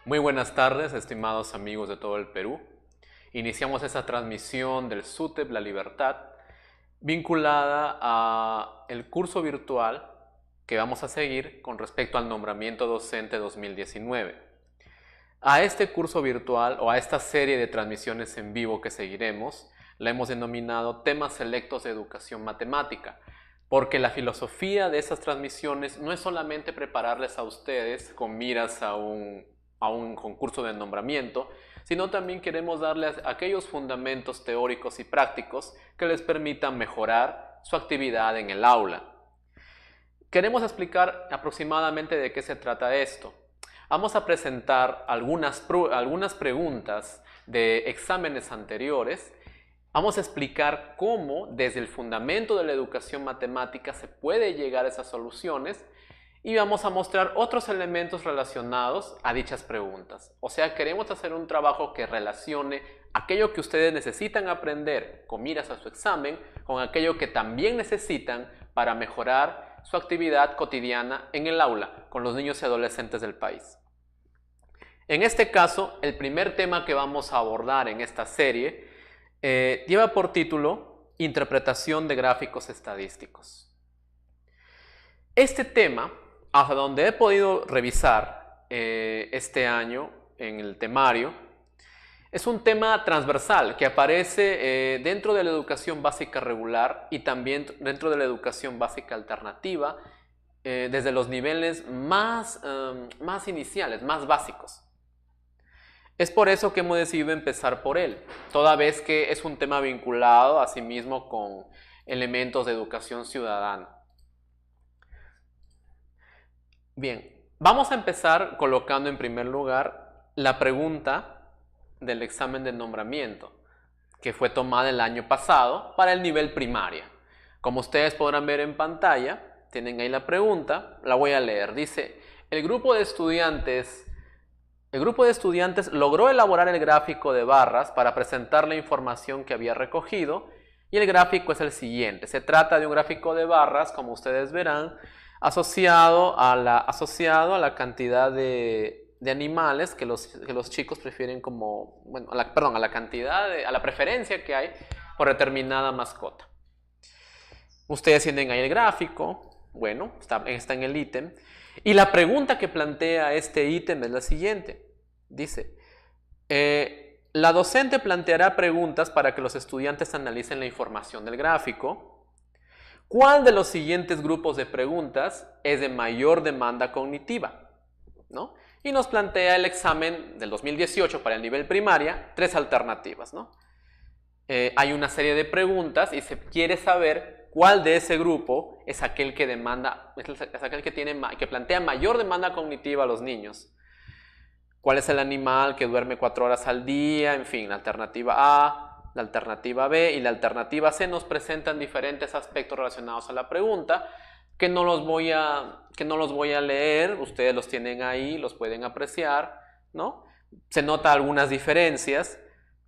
Muy buenas tardes, estimados amigos de todo el Perú. Iniciamos esta transmisión del SUTEP La Libertad, vinculada a el curso virtual que vamos a seguir con respecto al nombramiento docente 2019. A este curso virtual o a esta serie de transmisiones en vivo que seguiremos, la hemos denominado Temas Selectos de Educación Matemática, porque la filosofía de esas transmisiones no es solamente prepararles a ustedes con miras a un concurso de nombramiento, sino también queremos darles aquellos fundamentos teóricos y prácticos que les permitan mejorar su actividad en el aula. Queremos explicar aproximadamente de qué se trata esto. Vamos a presentar algunas preguntas de exámenes anteriores. Vamos a explicar cómo desde el fundamento de la educación matemática se puede llegar a esas soluciones y vamos a mostrar otros elementos relacionados a dichas preguntas. O sea, queremos hacer un trabajo que relacione aquello que ustedes necesitan aprender con miras a su examen con aquello que también necesitan para mejorar su actividad cotidiana en el aula con los niños y adolescentes del país. En este caso, el primer tema que vamos a abordar en esta serie lleva por título Interpretación de gráficos estadísticos. Este tema, hasta donde he podido revisar este año en el temario, es un tema transversal que aparece dentro de la educación básica regular y también dentro de la educación básica alternativa desde los niveles más iniciales, más básicos. Es por eso que hemos decidido empezar por él, toda vez que es un tema vinculado a sí mismo con elementos de educación ciudadana. Bien, vamos a empezar colocando en primer lugar la pregunta del examen de nombramiento, que fue tomada el año pasado para el nivel primaria. Como ustedes podrán ver en pantalla, tienen ahí la pregunta, la voy a leer. Dice, el grupo de estudiantes logró elaborar el gráfico de barras para presentar la información que había recogido y el gráfico es el siguiente. Se trata de un gráfico de barras, como ustedes verán, asociado a la cantidad de animales que los chicos prefieren como, bueno, a la preferencia que hay por determinada mascota. Ustedes tienen ahí el gráfico, bueno, está en el ítem. Y la pregunta que plantea este ítem es la siguiente. Dice, la docente planteará preguntas para que los estudiantes analicen la información del gráfico. ¿Cuál de los siguientes grupos de preguntas es de mayor demanda cognitiva? ¿No? Y nos plantea el examen del 2018 para el nivel primaria, 3 alternativas, ¿no? Hay una serie de preguntas y se quiere saber cuál de ese grupo es aquel que que plantea mayor demanda cognitiva a los niños. ¿Cuál es el animal que duerme 4 horas al día? En fin, la alternativa A, la alternativa B y la alternativa C nos presentan diferentes aspectos relacionados a la pregunta que no los voy a leer, ustedes los tienen ahí, los pueden apreciar, ¿no? Se nota algunas diferencias,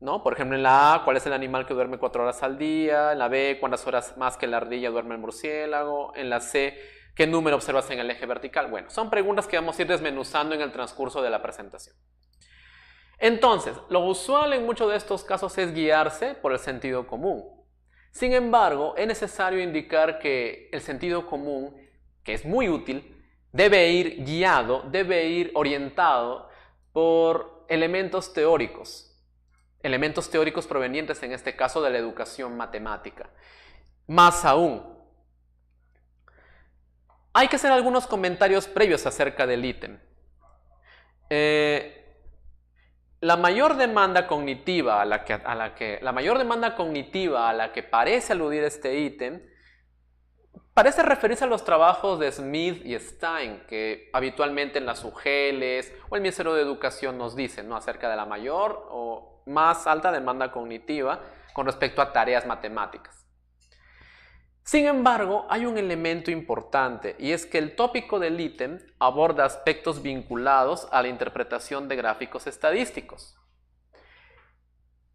¿no? Por ejemplo, en la A, ¿cuál es el animal que duerme 4 horas al día? En la B, ¿cuántas horas más que la ardilla duerme el murciélago? En la C, ¿qué número observas en el eje vertical? Bueno, son preguntas que vamos a ir desmenuzando en el transcurso de la presentación. Entonces, lo usual en muchos de estos casos es guiarse por el sentido común. Sin embargo, es necesario indicar que el sentido común, que es muy útil, debe ir guiado, debe ir orientado por elementos teóricos provenientes en este caso de la educación matemática. Más aún, hay que hacer algunos comentarios previos acerca del ítem. La mayor demanda cognitiva a la que parece aludir este ítem parece referirse a los trabajos de Smith y Stein, que habitualmente en las UGELs o el Ministerio de Educación nos dicen, ¿no?, acerca de la mayor o más alta demanda cognitiva con respecto a tareas matemáticas. Sin embargo, hay un elemento importante y es que el tópico del ítem aborda aspectos vinculados a la interpretación de gráficos estadísticos.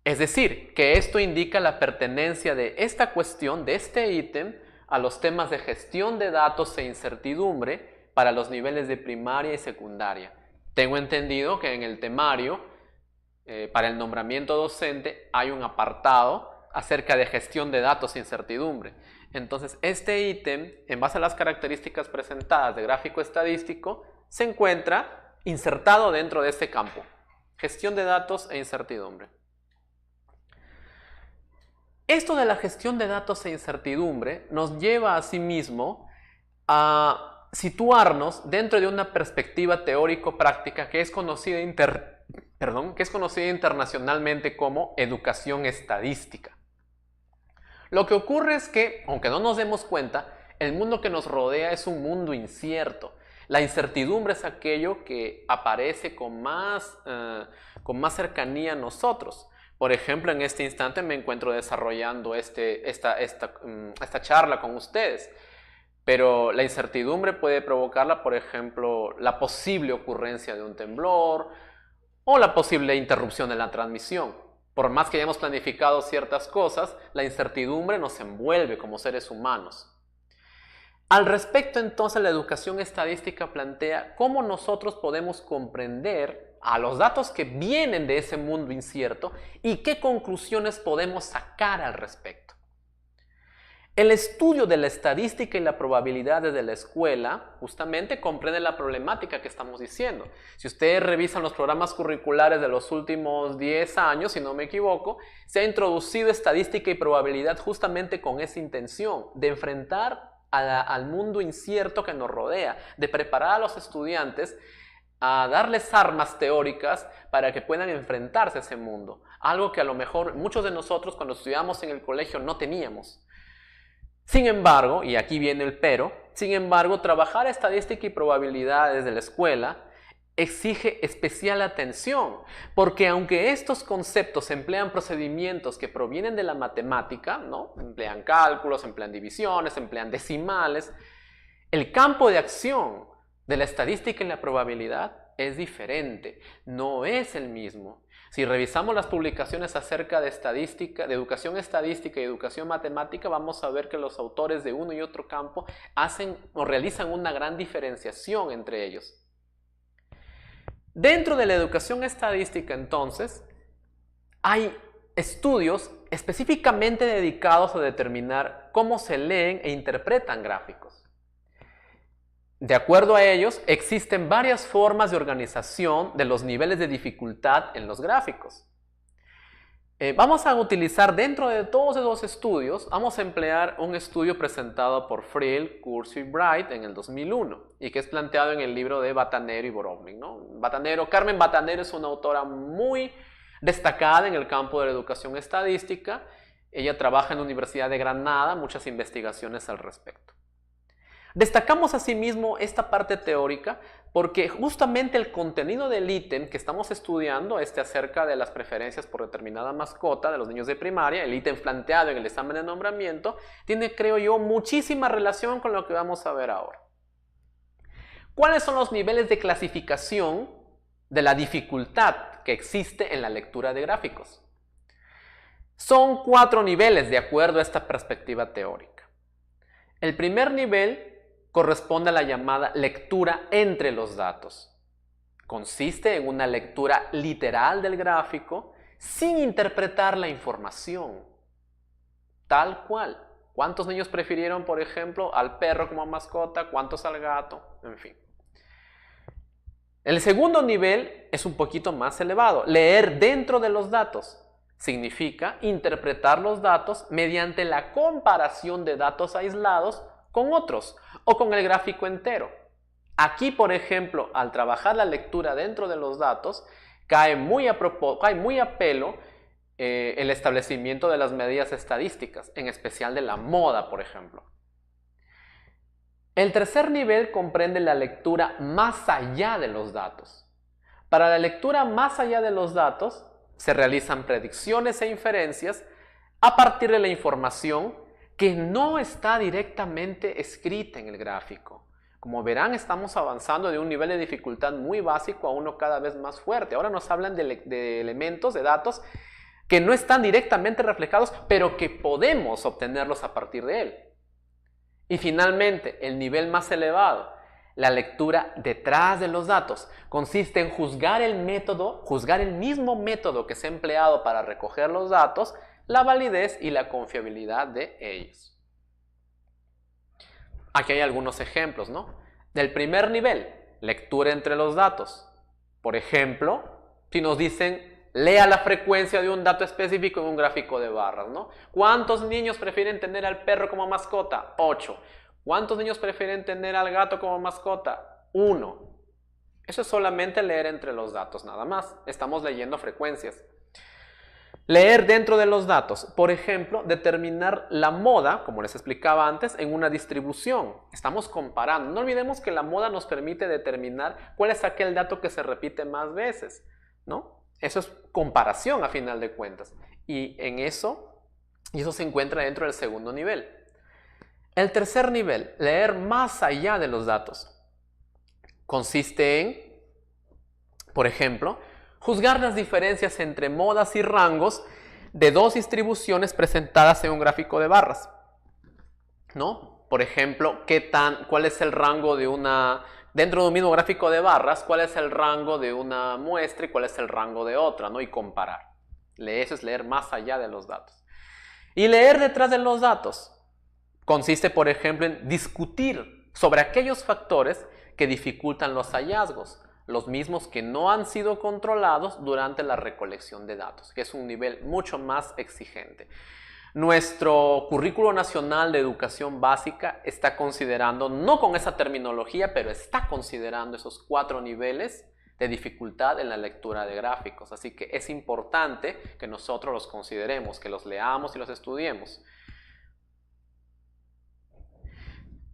Es decir, que esto indica la pertenencia de esta cuestión, de este ítem, a los temas de gestión de datos e incertidumbre para los niveles de primaria y secundaria. Tengo entendido que en el temario para el nombramiento docente hay un apartado acerca de gestión de datos e incertidumbre. Entonces, este ítem, en base a las características presentadas de gráfico estadístico, se encuentra insertado dentro de este campo. Gestión de datos e incertidumbre. Esto de la gestión de datos e incertidumbre nos lleva asimismo a situarnos dentro de una perspectiva teórico-práctica que es conocida internacionalmente como educación estadística. Lo que ocurre es que, aunque no nos demos cuenta, el mundo que nos rodea es un mundo incierto. La incertidumbre es aquello que aparece con más cercanía a nosotros. Por ejemplo, en este instante me encuentro desarrollando esta charla con ustedes. Pero la incertidumbre puede provocarla, por ejemplo, la posible ocurrencia de un temblor o la posible interrupción de la transmisión. Por más que hayamos planificado ciertas cosas, la incertidumbre nos envuelve como seres humanos. Al respecto, entonces, la educación estadística plantea cómo nosotros podemos comprender a los datos que vienen de ese mundo incierto y qué conclusiones podemos sacar al respecto. El estudio de la estadística y la probabilidad desde la escuela justamente comprende la problemática que estamos diciendo. Si ustedes revisan los programas curriculares de los últimos 10 años, si no me equivoco, se ha introducido estadística y probabilidad justamente con esa intención de enfrentar al mundo incierto que nos rodea, de preparar a los estudiantes a darles armas teóricas para que puedan enfrentarse a ese mundo. Algo que a lo mejor muchos de nosotros cuando estudiamos en el colegio no teníamos. Sin embargo, y aquí viene el pero, sin embargo, trabajar estadística y probabilidad desde la escuela exige especial atención, porque aunque estos conceptos emplean procedimientos que provienen de la matemática, ¿no? Emplean cálculos, emplean divisiones, emplean decimales, el campo de acción de la estadística y la probabilidad es diferente, no es el mismo. Si revisamos las publicaciones acerca de estadística, de educación estadística y educación matemática, vamos a ver que los autores de uno y otro campo hacen o realizan una gran diferenciación entre ellos. Dentro de la educación estadística, entonces, hay estudios específicamente dedicados a determinar cómo se leen e interpretan gráficos. De acuerdo a ellos, existen varias formas de organización de los niveles de dificultad en los gráficos. Vamos a utilizar dentro de todos esos estudios, vamos a emplear un estudio presentado por Friel, Kurzweil y Bright en el 2001 y que es planteado en el libro de Batanero y Borovnik, ¿no? Carmen Batanero es una autora muy destacada en el campo de la educación estadística. Ella trabaja en la Universidad de Granada, muchas investigaciones al respecto. Destacamos asimismo esta parte teórica porque justamente el contenido del ítem que estamos estudiando, acerca de las preferencias por determinada mascota de los niños de primaria, el ítem planteado en el examen de nombramiento, tiene, creo yo, muchísima relación con lo que vamos a ver ahora. ¿Cuáles son los niveles de clasificación de la dificultad que existe en la lectura de gráficos? Son 4 niveles de acuerdo a esta perspectiva teórica. El primer nivel corresponde a la llamada lectura entre los datos. Consiste en una lectura literal del gráfico sin interpretar la información. Tal cual. ¿Cuántos niños prefirieron, por ejemplo, al perro como mascota? ¿Cuántos al gato? En fin. El segundo nivel es un poquito más elevado. Leer dentro de los datos. Significa interpretar los datos mediante la comparación de datos aislados con otros o con el gráfico entero. Aquí, por ejemplo, al trabajar la lectura dentro de los datos, cae muy a pelo el establecimiento de las medidas estadísticas, en especial de la moda, por ejemplo. El tercer nivel comprende la lectura más allá de los datos. Para la lectura más allá de los datos, se realizan predicciones e inferencias a partir de la información que no está directamente escrita en el gráfico. Como verán, estamos avanzando de un nivel de dificultad muy básico a uno cada vez más fuerte. Ahora nos hablan de elementos, de datos, que no están directamente reflejados, pero que podemos obtenerlos a partir de él. Y finalmente, el nivel más elevado, La lectura detrás de los datos consiste en juzgar el mismo método que se ha empleado para recoger los datos, la validez y la confiabilidad de ellos. Aquí hay algunos ejemplos, ¿no? Del primer nivel, lectura entre los datos. Por ejemplo, si nos dicen, lea la frecuencia de un dato específico en un gráfico de barras, ¿no? ¿Cuántos niños prefieren tener al perro como mascota? 8. ¿Cuántos niños prefieren tener al gato como mascota? 1. Eso es solamente leer entre los datos, nada más. Estamos leyendo frecuencias. Leer dentro de los datos, por ejemplo, determinar la moda, como les explicaba antes, en una distribución. Estamos comparando. No olvidemos que la moda nos permite determinar cuál es aquel dato que se repite más veces, ¿no? Eso es comparación a final de cuentas. Y eso se encuentra dentro del segundo nivel. El tercer nivel, leer más allá de los datos, consiste en, por ejemplo, juzgar las diferencias entre modas y rangos de dos distribuciones presentadas en un gráfico de barras, ¿no? Por ejemplo, ¿cuál es el rango de dentro de un mismo gráfico de barras, cuál es el rango de una muestra y cuál es el rango de otra, ¿no? Y comparar. Eso es leer más allá de los datos. Y leer detrás de los datos consiste, por ejemplo, en discutir sobre aquellos factores que dificultan los hallazgos, los mismos que no han sido controlados durante la recolección de datos, que es un nivel mucho más exigente. Nuestro Currículo Nacional de Educación Básica está considerando, no con esa terminología, pero está considerando esos 4 niveles de dificultad en la lectura de gráficos. Así que es importante que nosotros los consideremos, que los leamos y los estudiemos.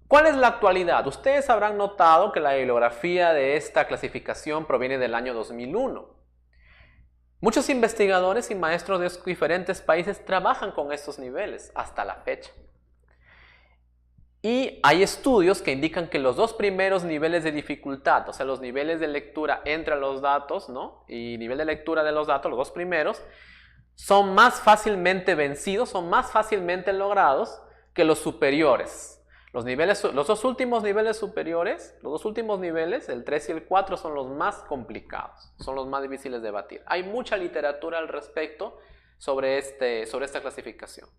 ¿Cuál es la actualidad? Ustedes habrán notado que la bibliografía de esta clasificación proviene del año 2001. Muchos investigadores y maestros de diferentes países trabajan con estos niveles hasta la fecha. Y hay estudios que indican que los 2 primeros niveles de dificultad, o sea, los niveles de lectura entre los datos, ¿no? Y nivel de lectura de los datos, los 2 primeros, son más fácilmente vencidos, son más fácilmente logrados que los superiores. Los 2 últimos niveles superiores, los 2 últimos niveles, el 3 y el 4, son los más complicados, son los más difíciles de batir. Hay mucha literatura al respecto sobre esta clasificación.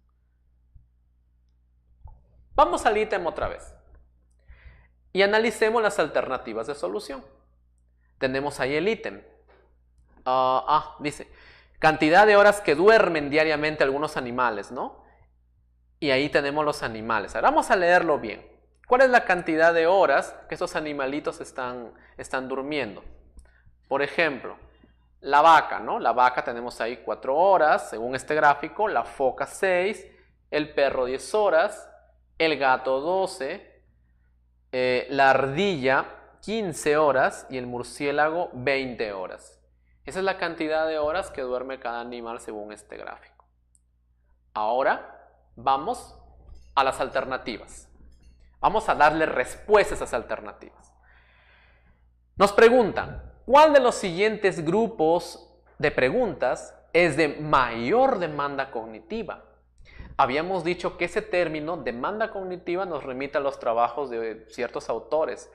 Vamos al ítem otra vez y analicemos las alternativas de solución. Tenemos ahí el ítem. Dice, cantidad de horas que duermen diariamente algunos animales, ¿no? Y ahí tenemos los animales. Ahora vamos a leerlo bien. ¿Cuál es la cantidad de horas que estos animalitos están durmiendo? Por ejemplo, la vaca, ¿no? La vaca tenemos ahí 4 horas, según este gráfico, la foca 6, el perro 10 horas, el gato 12, la ardilla 15 horas y el murciélago 20 horas. Esa es la cantidad de horas que duerme cada animal según este gráfico. Ahora vamos a las alternativas. Vamos a darle respuesta a esas alternativas. Nos preguntan, ¿cuál de los siguientes grupos de preguntas es de mayor demanda cognitiva? Habíamos dicho que ese término, demanda cognitiva, nos remite a los trabajos de ciertos autores,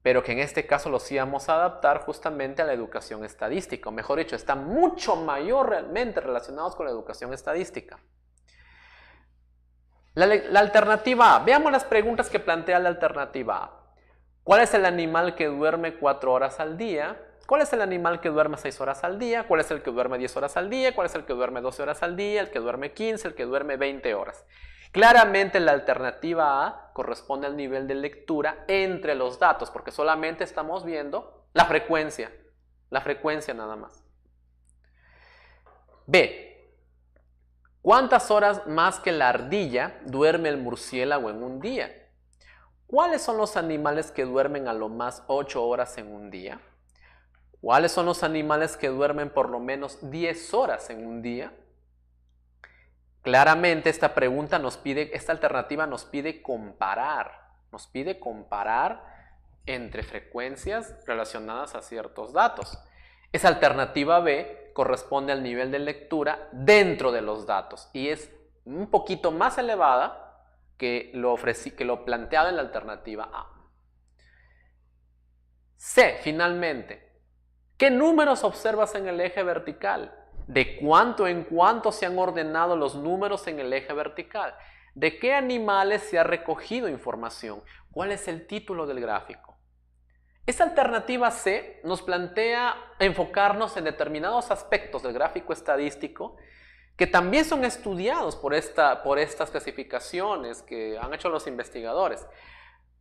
pero que en este caso los íbamos a adaptar justamente a la educación estadística, o mejor dicho, están mucho mayormente relacionados con la educación estadística. La alternativa A. Veamos las preguntas que plantea la alternativa A. ¿Cuál es el animal que duerme 4 horas al día? ¿Cuál es el animal que duerme 6 horas al día? ¿Cuál es el que duerme 10 horas al día? ¿Cuál es el que duerme 12 horas al día? ¿El que duerme 15? ¿El que duerme 20 horas? Claramente la alternativa A corresponde al nivel de lectura entre los datos, porque solamente estamos viendo la frecuencia nada más. B. ¿Cuántas horas más que la ardilla duerme el murciélago en un día? ¿Cuáles son los animales que duermen a lo más 8 horas en un día? ¿Cuáles son los animales que duermen por lo menos 10 horas en un día? Claramente esta alternativa nos pide comparar entre frecuencias relacionadas a ciertos datos. Esa alternativa B corresponde al nivel de lectura dentro de los datos y es un poquito más elevada que lo planteado en la alternativa A. C, finalmente, ¿qué números observas en el eje vertical? ¿De cuánto en cuánto se han ordenado los números en el eje vertical? ¿De qué animales se ha recogido información? ¿Cuál es el título del gráfico? Esta alternativa C nos plantea enfocarnos en determinados aspectos del gráfico estadístico que también son estudiados por estas clasificaciones que han hecho los investigadores,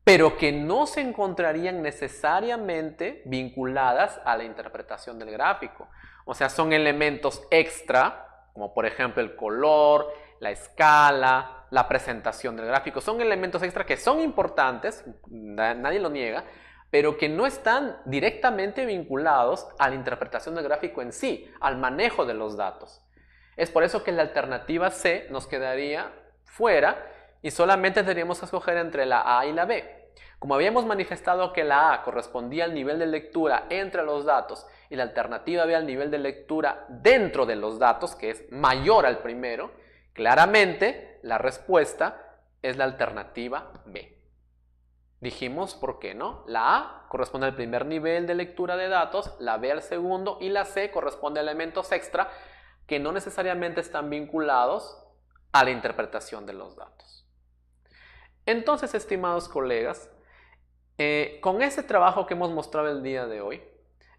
pero que no se encontrarían necesariamente vinculadas a la interpretación del gráfico. O sea, son elementos extra, como por ejemplo el color, la escala, la presentación del gráfico. Son elementos extra que son importantes, nadie lo niega, pero que no están directamente vinculados a la interpretación del gráfico en sí, al manejo de los datos. Es por eso que la alternativa C nos quedaría fuera y solamente tendríamos que escoger entre la A y la B. Como habíamos manifestado que la A correspondía al nivel de lectura entre los datos y la alternativa B al nivel de lectura dentro de los datos, que es mayor al primero, claramente la respuesta es la alternativa B. Dijimos por qué, ¿no? La A corresponde al primer nivel de lectura de datos, la B al segundo y la C corresponde a elementos extra que no necesariamente están vinculados a la interpretación de los datos. Entonces, estimados colegas, con este trabajo que hemos mostrado el día de hoy,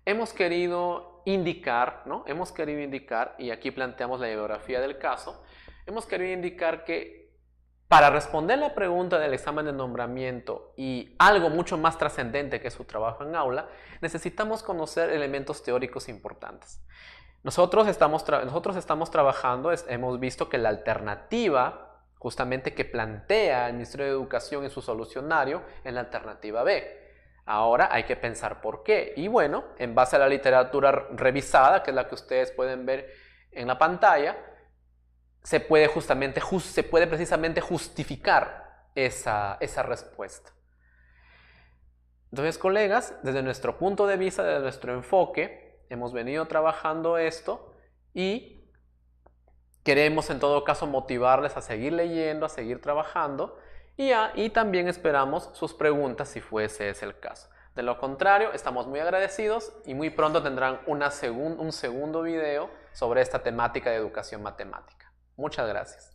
hemos querido indicar, ¿no? Hemos querido indicar, y aquí planteamos la bibliografía del caso, hemos querido indicar que para responder la pregunta del examen de nombramiento y algo mucho más trascendente que es su trabajo en aula, necesitamos conocer elementos teóricos importantes. Nosotros estamos trabajando, hemos visto que la alternativa justamente que plantea el Ministerio de Educación en su solucionario es la alternativa B. Ahora hay que pensar por qué. Y bueno, en base a la literatura revisada, que es la que ustedes pueden ver en la pantalla, se puede precisamente justificar esa respuesta. Entonces, colegas, desde nuestro punto de vista, desde nuestro enfoque, hemos venido trabajando esto y queremos en todo caso motivarles a seguir leyendo, a seguir trabajando y también esperamos sus preguntas si fuese ese el caso. De lo contrario, estamos muy agradecidos y muy pronto tendrán un segundo video sobre esta temática de educación matemática. Muchas gracias.